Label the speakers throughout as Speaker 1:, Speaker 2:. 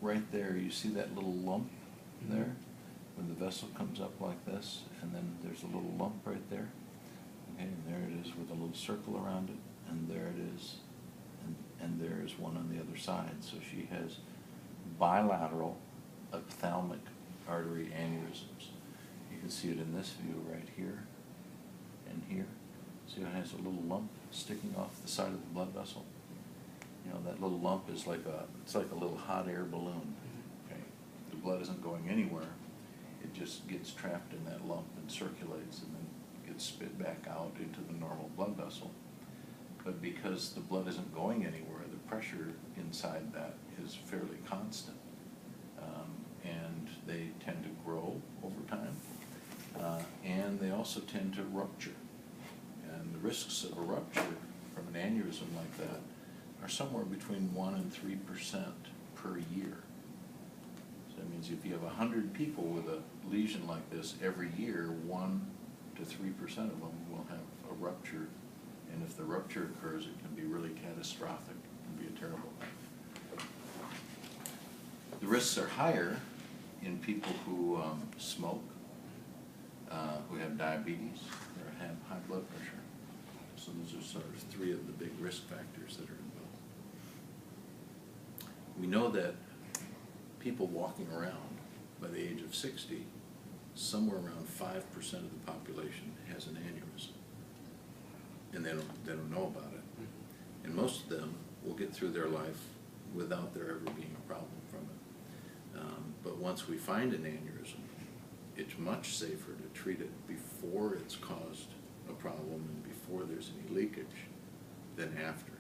Speaker 1: right there, you see that little lump there? When the vessel comes up like this, and then there's a little lump right there. Okay, and there it is with a little circle around it, and there it is, and there is one on the other side. So she has bilateral ophthalmic artery aneurysms. You can see it in this view right here and here. See how it has a little lump sticking off the side of the blood vessel? You know, that little lump is like it's like a little hot air balloon. Okay? The blood isn't going anywhere. It just gets trapped in that lump and circulates and then gets spit back out into the normal blood vessel. But because the blood isn't going anywhere, the pressure inside that is fairly constant. And they tend to grow over time. And they also tend to rupture. And the risks of a rupture from an aneurysm like that are somewhere between 1% and 3% per year. So that means if you have 100 people with a lesion like this every year, 1% to 3% of them will have a rupture. And if the rupture occurs, it can be really catastrophic. It can be a terrible thing. The risks are higher in people who smoke, who have diabetes, or have high blood pressure. So those are sort of three of the big risk factors that are involved. We know that people walking around by the age of 60, somewhere around 5% of the population has an aneurysm. And they don't know about it. And most of them will get through their life without there ever being a problem from it. But once we find an aneurysm, it's much safer to treat it before it's caused a problem and before there's any leakage than after.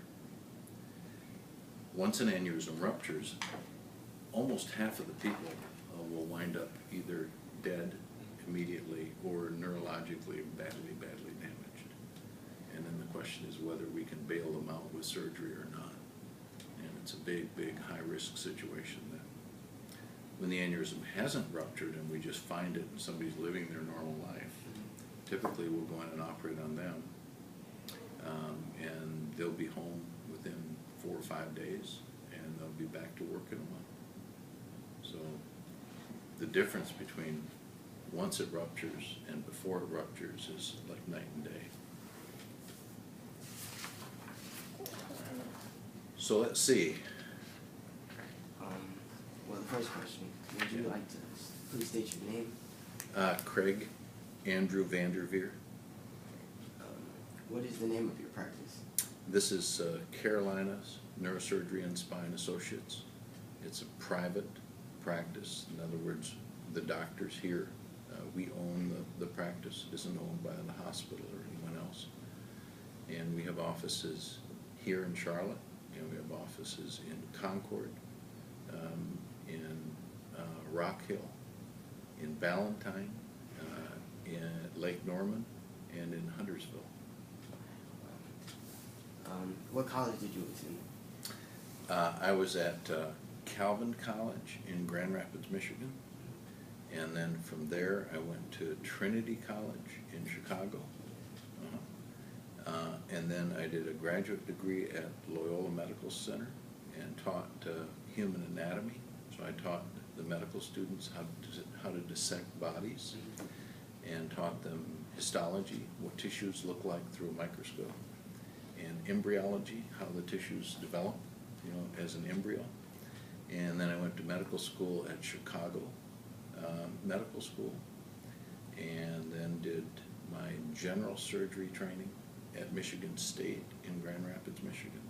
Speaker 1: Once an aneurysm ruptures, almost half of the people will wind up either dead immediately or neurologically badly damaged. And then the question is whether we can bail them out with surgery or not. And it's a big, high-risk situation then. When the aneurysm hasn't ruptured and we just find it and somebody's living their normal life, typically we'll go in and operate on them. And they'll be home within 4 or 5 days, and they'll be back to work in a month. So the difference between once it ruptures and before it ruptures is like night and day. So let's see.
Speaker 2: Well, the first question, would you like to please state your name?
Speaker 1: Craig Andrew VanderVeer.
Speaker 2: What is the name of your practice?
Speaker 1: This is Carolina's Neurosurgery and Spine Associates. It's a private practice. In other words, the doctors here, we own the practice. It isn't owned by the hospital or anyone else. And we have offices here in Charlotte, and we have offices in Concord, in Rock Hill, in Ballantyne, in Lake Norman, and in Huntersville.
Speaker 2: What college did you attend?
Speaker 1: I was at Calvin College in Grand Rapids, Michigan, and then from there I went to Trinity College in Chicago, and then I did a graduate degree at Loyola Medical Center and taught human anatomy. So I taught the medical students how to dissect bodies and taught them histology, what tissues look like through a microscope, and embryology, how the tissues develop, you know, as an embryo. And then I went to medical school at Chicago Medical School, and then did my general surgery training at Michigan State in Grand Rapids, Michigan,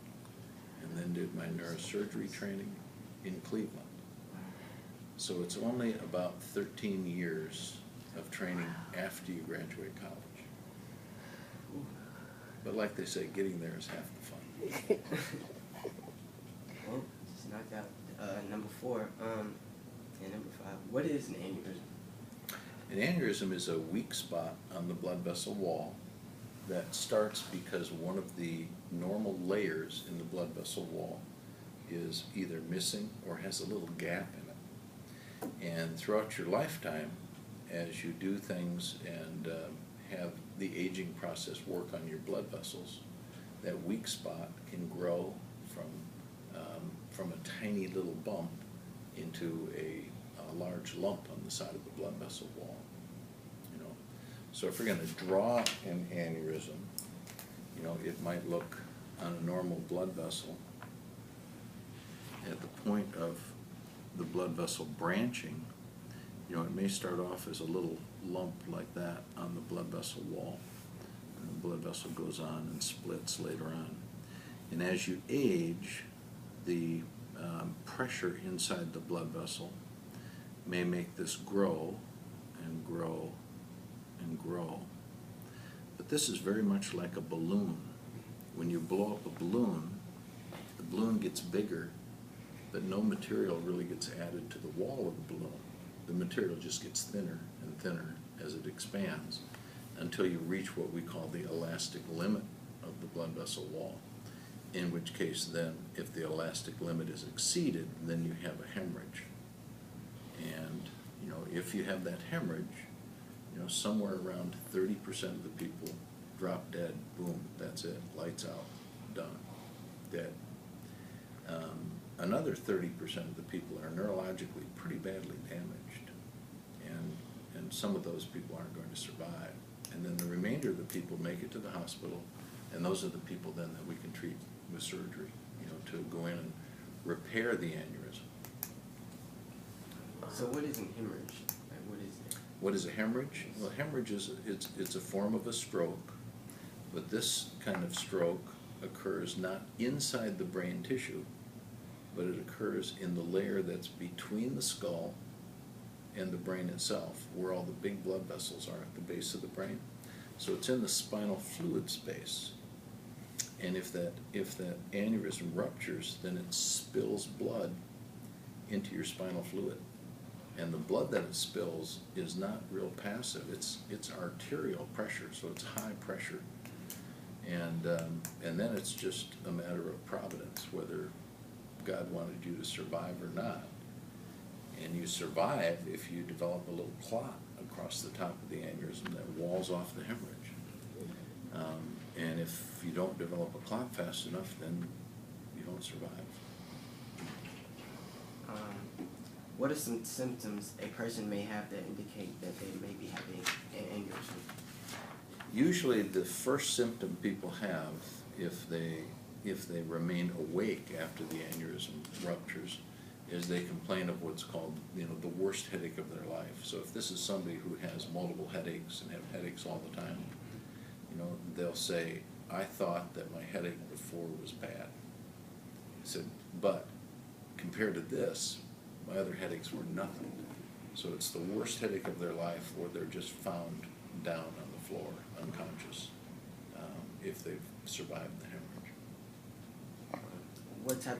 Speaker 1: and then did my neurosurgery training in Cleveland. So it's only about 13 years of training after you graduate college. But like they say, getting there is half the fun.
Speaker 2: Well, just knocked out number 4. And number 5, what is an aneurysm?
Speaker 1: An aneurysm is a weak spot on the blood vessel wall that starts because one of the normal layers in the blood vessel wall is either missing or has a little gap in it. And throughout your lifetime, as you do things and have the aging process work on your blood vessels, that weak spot can grow from a tiny little bump into a large lump on the side of the blood vessel wall. You know, so if we're going to draw an aneurysm, you know, it might look on a normal blood vessel at the point of the blood vessel branching. You know, it may start off as a little lump like that on the blood vessel wall, and the blood vessel goes on and splits later on. And as you age, the pressure inside the blood vessel may make this grow and grow and grow. But this is very much like a balloon. When you blow up a balloon, the balloon gets bigger, but no material really gets added to the wall of the balloon. The material just gets thinner and thinner as it expands until you reach what we call the elastic limit of the blood vessel wall. In which case then, if the elastic limit is exceeded, then you have a hemorrhage. And, you know, if you have that hemorrhage, you know, somewhere around 30% of the people drop dead, boom, that's it, lights out, done, dead. Another 30% of the people are neurologically pretty badly damaged, and some of those people aren't going to survive. And then the remainder of the people make it to the hospital, and those are the people then that we can treat with surgery, you know, to go in and repair the aneurysm.
Speaker 2: So what is an hemorrhage? Like, what is it?
Speaker 1: What is a hemorrhage? Well, hemorrhage is it's a form of a stroke, but this kind of stroke occurs not inside the brain tissue, but it occurs in the layer that's between the skull and the brain itself, where all the big blood vessels are at the base of the brain. So it's in the spinal fluid space. And if that aneurysm ruptures, then it spills blood into your spinal fluid. And the blood that it spills is not real passive. It's arterial pressure, so it's high pressure. And then it's just a matter of providence, whether God wanted you to survive or not. And you survive if you develop a little clot across the top of the aneurysm that walls off the hemorrhage. And if you don't develop a clot fast enough, then you don't survive.
Speaker 2: What are some symptoms a person may have that indicate that they may be having an aneurysm?
Speaker 1: Usually the first symptom people have, if they remain awake after the aneurysm ruptures, is they complain of what's called, you know, the worst headache of their life. So if this is somebody who has multiple headaches and have headaches all the time, you know, they'll say, I thought that my headache before was bad. I said, but compared to this, my other headaches were nothing. So it's the worst headache of their life, or they're just found down on the floor, unconscious, if they've survived the hemorrhage.
Speaker 2: What type